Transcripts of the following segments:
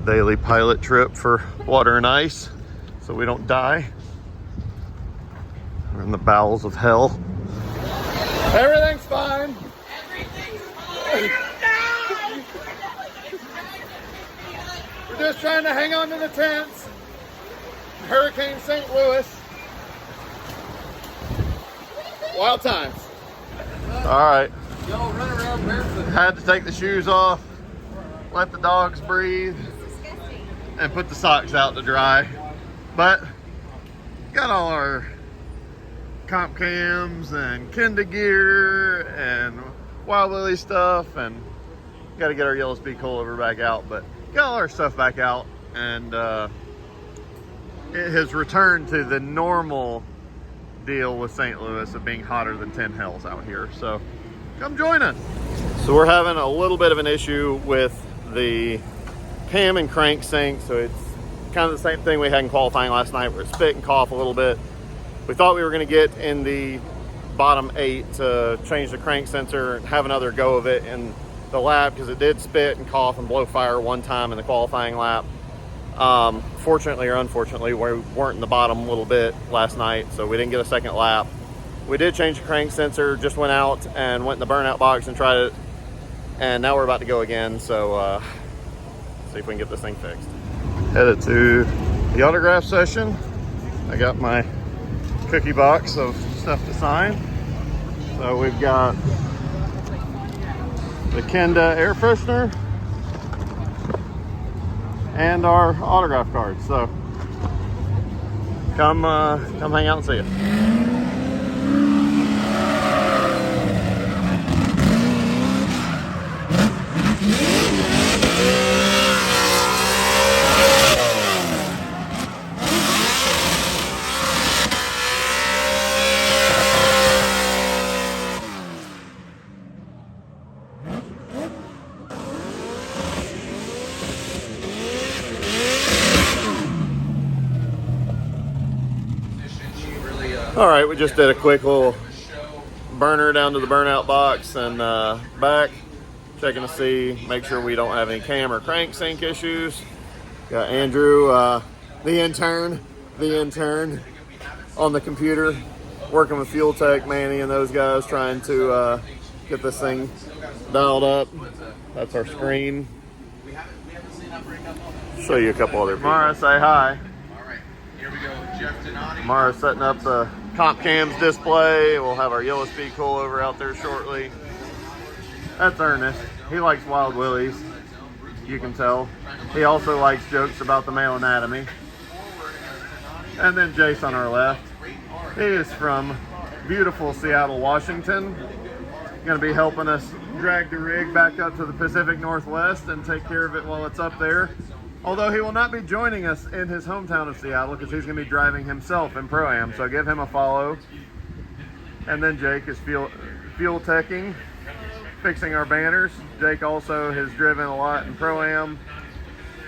daily pilot trip for water and ice so we don't die. We're in the bowels of hell. Everything's fine. Everything's fine. We're just trying to hang on to the tents. Hurricane St. Louis. Wild times. All right. Y'all run around barefoot. Had to take the shoes off, let the dogs breathe, and put the socks out to dry. But got all our comp cams and Kenda gear and Wild Willie stuff, and got to get our Yellowspeed coilover back out. But got all our stuff back out, and it has returned to the normal deal with St. Louis of being hotter than 10 hells out here. So come join us. So we're having a little bit of an issue with the cam and crank sync. So it's kind of the same thing we had in qualifying last night, where it spit and cough a little bit. We thought we were going to get in the bottom 8 to change the crank sensor and have another go of it in the lap, because it did spit and cough and blow fire one time in the qualifying lap. Fortunately or unfortunately, we weren't in the bottom a little bit last night, so we didn't get a second lap. We did change the crank sensor, just went out and went in the burnout box and tried it, and now we're about to go again, so see if we can get this thing fixed. Headed to the autograph session. I got my cookie box of stuff to sign. So we've got the Kenda air freshener and our autograph cards. So come hang out and see us. All right, we just did a quick little burner down to the burnout box and back, checking to see, make sure we don't have any cam or crank sync issues. Got Andrew, the intern on the computer, working with FuelTech, Manny and those guys, trying to get this thing dialed up. That's our screen. Show you a couple other people. Mara, say hi. Mara's setting up the comp cams display. We'll have our Yellowspeed coilover out there shortly. That's Ernest. He likes Wild Willies, you can tell. He also likes jokes about the male anatomy. And then Jace on our left. He is from beautiful Seattle, Washington. Going to be helping us drag the rig back up to the Pacific Northwest and take care of it while it's up there. Although he will not be joining us in his hometown of Seattle, because he's going to be driving himself in Pro-Am, so give him a follow. And then Jake is fuel-teching, fixing our banners. Jake also has driven a lot in Pro-Am.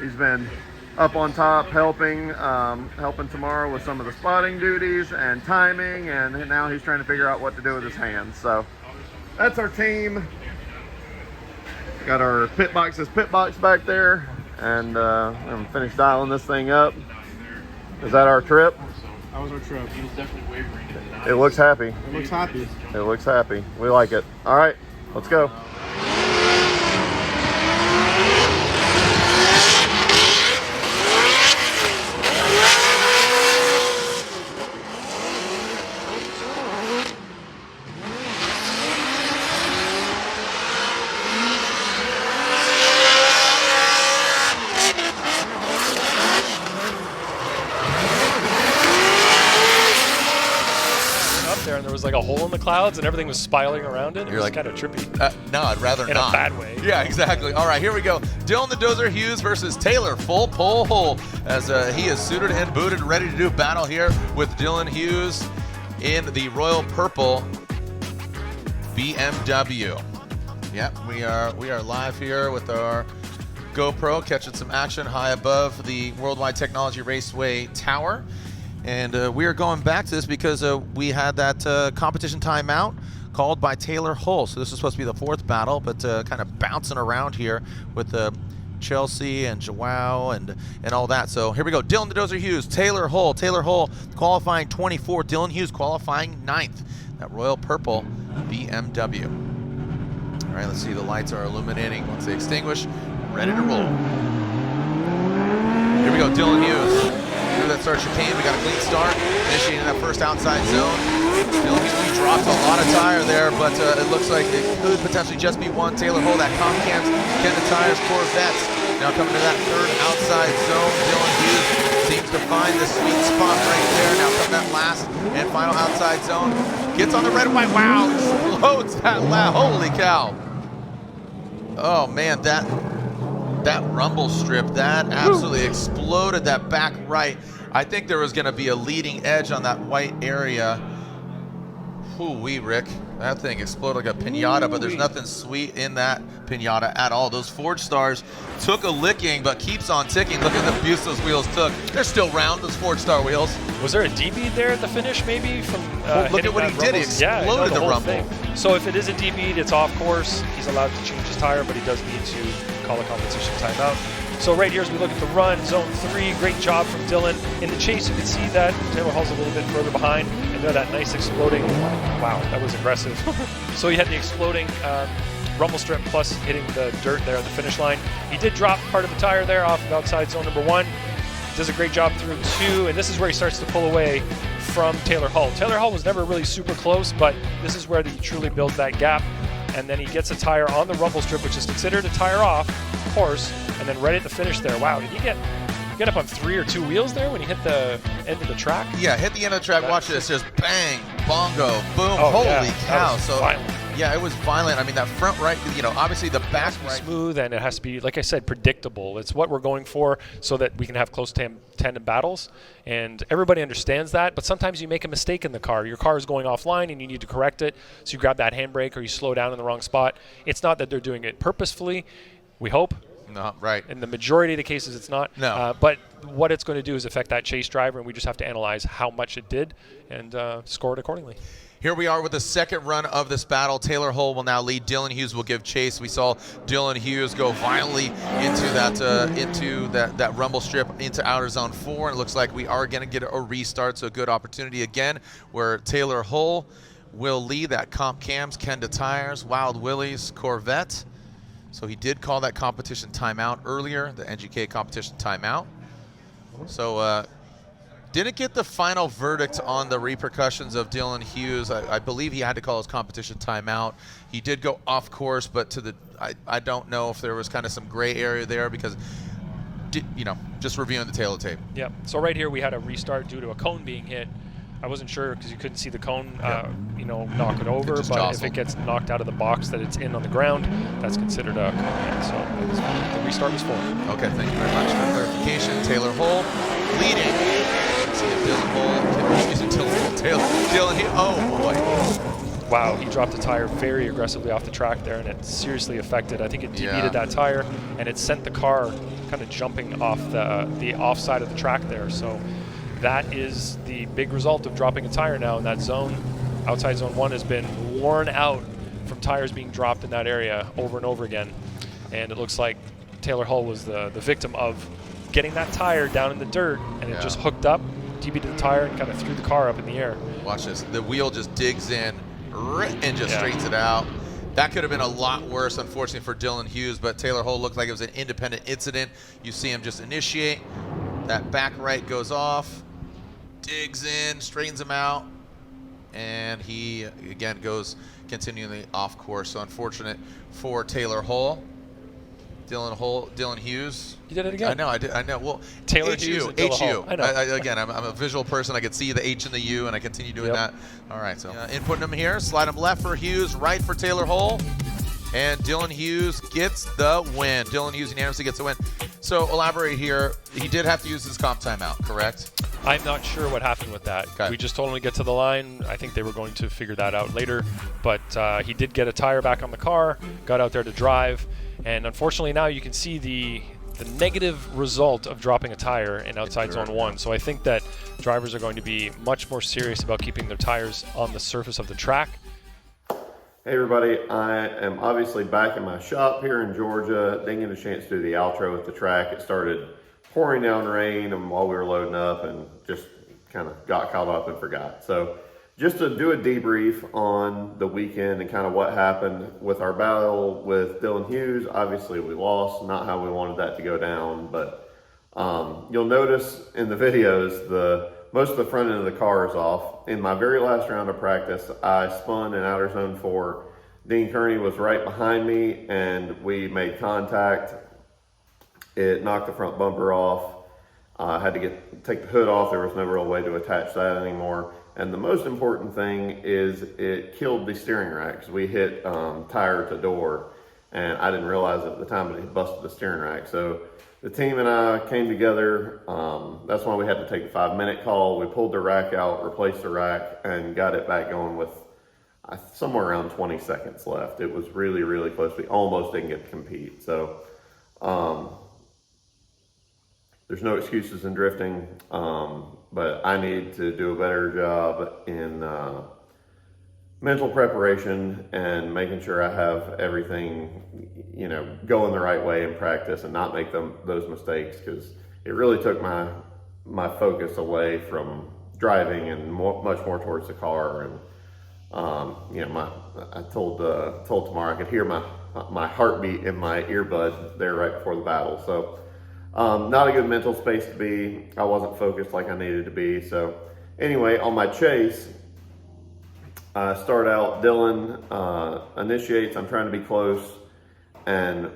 He's been up on top helping tomorrow with some of the spotting duties and timing, and now he's trying to figure out what to do with his hands. So that's our team. Got our pit box back there. And I'm gonna finish dialing this thing up. Is that our trip? That was our trip. He was definitely wavering. It looks happy. It looks happy. It looks happy. We like it. All right, let's go. And there was like a hole in the clouds and everything was spiraling around it. It was like, kind of trippy. No, I'd rather in not. In a bad way. Yeah, exactly. All right, here we go. Dylan the Dozer Hughes versus Taylor Full Pull Hole, as he is suited and booted, ready to do battle here with Dylan Hughes in the royal purple BMW. Yep, we are live here with our GoPro, catching some action high above the Worldwide Technology Raceway Tower. And we are going back to this because we had that competition timeout called by Taylor Hull. So this is supposed to be the fourth battle, but kind of bouncing around here with Chelsea and Joao and all that. So here we go. Dylan the Dozer Hughes, Taylor Hull qualifying 24th, Dylan Hughes qualifying 9th. That royal purple BMW. All right, let's see. The lights are illuminating. Once they extinguish, ready to roll. Here we go. Dylan Hughes. Through that start chicane, we got a clean start, initiating that first outside zone. Dylan Hughes, we dropped a lot of tire there, but it looks like it could potentially just be one. Taylor Hull, that Comcams, Kenda Tires, Corvettes. Now coming to that third outside zone, Dylan Hughes seems to find the sweet spot right there. Now coming that last and final outside zone, gets on the red and white. Wow, explodes that lap. Holy cow. Oh man, that rumble strip, that absolutely exploded that back right. I think there was going to be a leading edge on that white area. Whoo-wee, Rick. That thing exploded like a pinata, but there's nothing sweet in that pinata at all. Those Forge Stars took a licking, but keeps on ticking. Look at the abuse those wheels took. They're still round, those Forge Star wheels. Was there a D-bead there at the finish, maybe? From look at what he did. He exploded the rumble. Thing. So if it is a D-bead, it's off course. He's allowed to change his tire, but he does need to call a competition timeout. So right here as we look at the run, zone 3, great job from Dylan. In the chase, you can see that Taylor Hull's a little bit further behind, and there that nice exploding, wow, that was aggressive. So he had the exploding rumble strip plus hitting the dirt there at the finish line. He did drop part of the tire there off of outside zone number 1. Does a great job through 2, and this is where he starts to pull away from Taylor Hull. Taylor Hull was never really super close, but this is where he truly builds that gap. And then he gets a tire on the rumble strip, which is considered a tire off, of course, and then right at the finish there. Wow, did he get up on 3 or 2 wheels there when he hit the end of the track? Yeah, hit the end of the track. Watch this, just bang, bongo, boom. Oh, holy cow. So violent. Yeah, it was violent. I mean, that front right, obviously the back right. Smooth, and it has to be, like I said, predictable. It's what we're going for so that we can have close tandem battles. And everybody understands that, but sometimes you make a mistake in the car. Your car is going offline and you need to correct it. So you grab that handbrake or you slow down in the wrong spot. It's not that they're doing it purposefully, we hope. No, right. In the majority of the cases, it's not. No. But what it's going to do is affect that chase driver, and we just have to analyze how much it did and score it accordingly. Here we are with the second run of this battle. Taylor Hull will now lead. Dylan Hughes will give chase. We saw Dylan Hughes go violently into that rumble strip into outer zone 4. And it looks like we are going to get a restart. So a good opportunity again where Taylor Hull will lead. That Comp Cams, Kenda Tires, Wild Willies, Corvette. So he did call that competition timeout earlier, the NGK competition timeout. So didn't get the final verdict on the repercussions of Dylan Hughes. I believe he had to call his competition timeout. He did go off course, but I don't know if there was kind of some gray area there because, just reviewing the tail of the tape. Yeah. So right here we had a restart due to a cone being hit. I wasn't sure because you couldn't see the cone, knock it over. But jostled. If it gets knocked out of the box that it's in on the ground, that's considered a cone hit. So the restart was full. Okay, thank you very much for clarification. Taylor Hull leading. See if Dylan Hull, Dylan Hughes. Oh boy. Wow, he dropped the tire very aggressively off the track there, and it seriously affected. I think it debeaded that tire, and it sent the car kind of jumping off the off side of the track there. So that is the big result of dropping a tire now in that zone. Outside zone 1 has been worn out from tires being dropped in that area over and over again. And it looks like Taylor Hull was the victim of getting that tire down in the dirt, and it just hooked up, debeaded the tire, and kind of threw the car up in the air. Watch this. The wheel just digs in and just straightens it out. That could have been a lot worse, unfortunately, for Dylan Hughes, but Taylor Hull looked like it was an independent incident. You see him just initiate. That back right goes off, digs in, straightens him out, and he, again, goes continually off course. So unfortunate for Taylor Hull. Dylan Hughes. You did it again. I know. Well, Taylor Hughes and H-U. I know. Again, I'm a visual person. I could see the H and the U, and I continue doing that. All right, so inputting him here. Slide him left for Hughes, right for Taylor Hull. And Dylan Hughes gets the win. Dylan Hughes unanimously gets the win. So elaborate here. He did have to use his comp timeout, correct? I'm not sure what happened with that. Okay. We just told him to get to the line. I think they were going to figure that out later. But he did get a tire back on the car, got out there to drive. And unfortunately now you can see the negative result of dropping a tire in outside zone 1. So I think that drivers are going to be much more serious about keeping their tires on the surface of the track. Hey everybody, I am obviously back in my shop here in Georgia. Didn't get a chance to do the outro with the track. It started pouring down rain and while we were loading up and just kind of got caught up and forgot. So just to do a debrief on the weekend and kind of what happened with our battle with Dylan Hughes. Obviously we lost, not how we wanted that to go down, but you'll notice in the videos most of the front end of the car is off. In my very last round of practice, I spun in outer zone 4. Dean Kearney was right behind me and we made contact. It knocked the front bumper off. I had to take the hood off. There was no real way to attach that anymore. And the most important thing is it killed the steering rack because we hit tire to door. And I didn't realize it at the time, but it busted the steering rack. So the team and I came together. That's why we had to take a 5-minute call. We pulled the rack out, replaced the rack, and got it back going with somewhere around 20 seconds left. It was really, really close. We almost didn't get to compete. So there's no excuses in drifting, but I need to do a better job in mental preparation and making sure I have everything, going the right way in practice and not make those mistakes, because it really took my focus away from driving and much more towards the car. And I told Tamara I could hear my heartbeat in my earbud there right before the battle. So not a good mental space to be. I wasn't focused like I needed to be. So anyway, on my chase, I start out, Dylan initiates, I'm trying to be close, and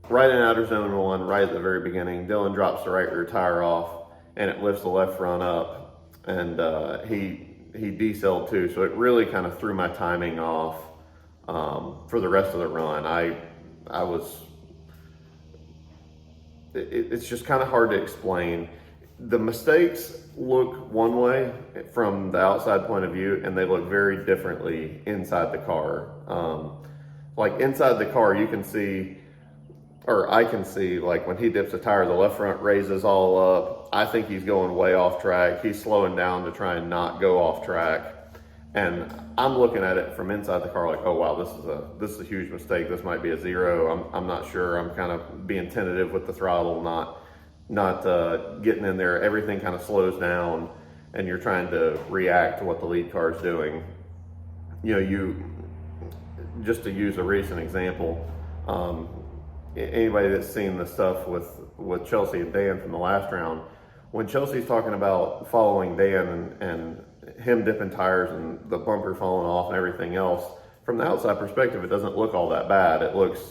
right in outer zone 1, right at the very beginning, Dylan drops the right rear tire off and it lifts the left front up, and he decelled too, so it really kind of threw my timing off for the rest of the run. It's just kind of hard to explain. The mistakes look one way from the outside point of view, and they look very differently inside the car. Like inside the car, you can see, or I can see, like when he dips a tire, the left front raises all up. I think he's going way off track. He's slowing down to try and not go off track. And I'm looking at it from inside the car like, oh wow, this is a huge mistake. This might be a 0. I'm not sure. I'm kind of being tentative with the throttle, not getting in there. Everything kind of slows down and you're trying to react to what the lead car is doing. Just to use a recent example, anybody that's seen the stuff with Chelsea and Dan from the last round, when Chelsea's talking about following Dan and him dipping tires and the bumper falling off and everything else, from the outside perspective, it doesn't look all that bad. It looks,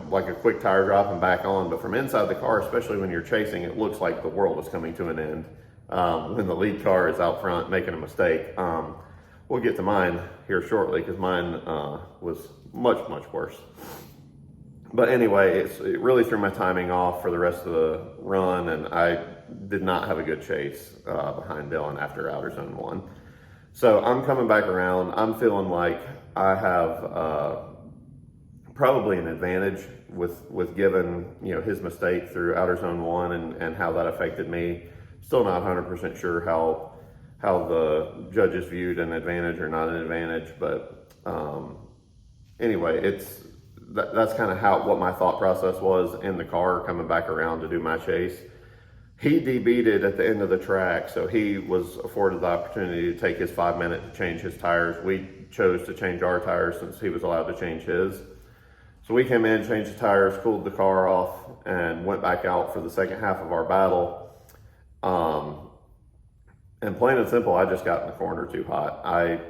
like a quick tire drop and back on. But from inside the car, especially when you're chasing, it looks like the world is coming to an end when the lead car is out front making a mistake. We'll get to mine here shortly because mine was much, much worse. But anyway, it really threw my timing off for the rest of the run, and I did not have a good chase behind Dylan after outer zone 1. So I'm coming back around. I'm feeling like I have probably an advantage with given his mistake through outer zone 1 and how that affected me. Still not 100% sure how the judges viewed an advantage or not an advantage, but anyway, that's kind of what my thought process was in the car coming back around to do my chase. He DB'd it at the end of the track, so he was afforded the opportunity to take his 5 minutes to change his tires. We chose to change our tires since he was allowed to change his. So we came in, changed the tires, cooled the car off, and went back out for the second half of our battle. And plain and simple, I just got in the corner too hot. I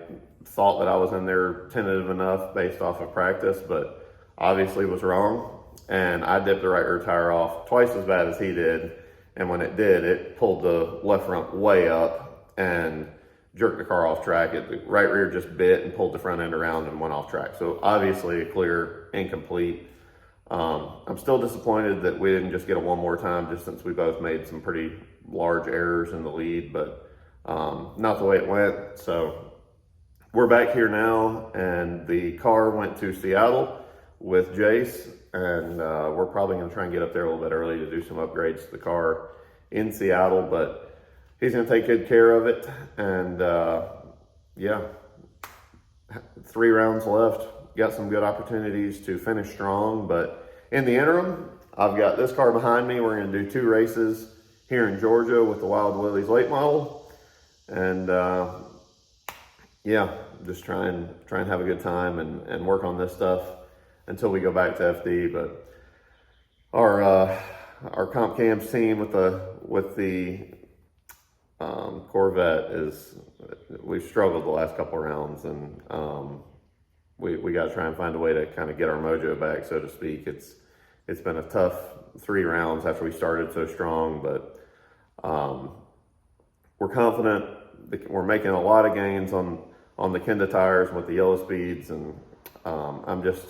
thought that I was in there tentative enough based off of practice, but obviously was wrong. And I dipped the right rear tire off twice as bad as he did. And when it did, it pulled the left front way up and jerked the car off track. The right rear just bit and pulled the front end around and went off track. So obviously a clear incomplete. I'm still disappointed that we didn't just get it one more time, just since we both made some pretty large errors in the lead, but not the way it went. So we're back here now, and the car went to Seattle with Jace, and we're probably going to try and get up there a little bit early to do some upgrades to the car in Seattle, but he's going to take good care of it. And yeah, 3 rounds left. Got some good opportunities to finish strong, but in the interim, I've got this car behind me. We're going to do 2 races here in Georgia with the Wild Willies late model, and yeah, just try and have a good time and work on this stuff until we go back to FD. But our comp cams team with the Corvette we've struggled the last couple rounds, and we got to try and find a way to kind of get our mojo back, so to speak. It's been a tough 3 rounds after we started so strong, but we're confident that we're making a lot of gains on the Kenda tires with the Yellowspeeds, and I'm just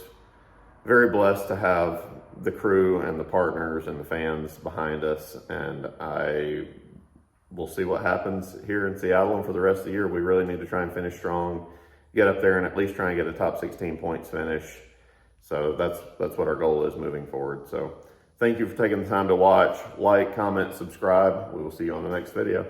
very blessed to have the crew and the partners and the fans behind us, and we'll see what happens here in Seattle and for the rest of the year. We really need to try and finish strong, get up there and at least try and get a top 16 points finish. So that's what our goal is moving forward. So thank you for taking the time to watch, like, comment, subscribe. We will see you on the next video.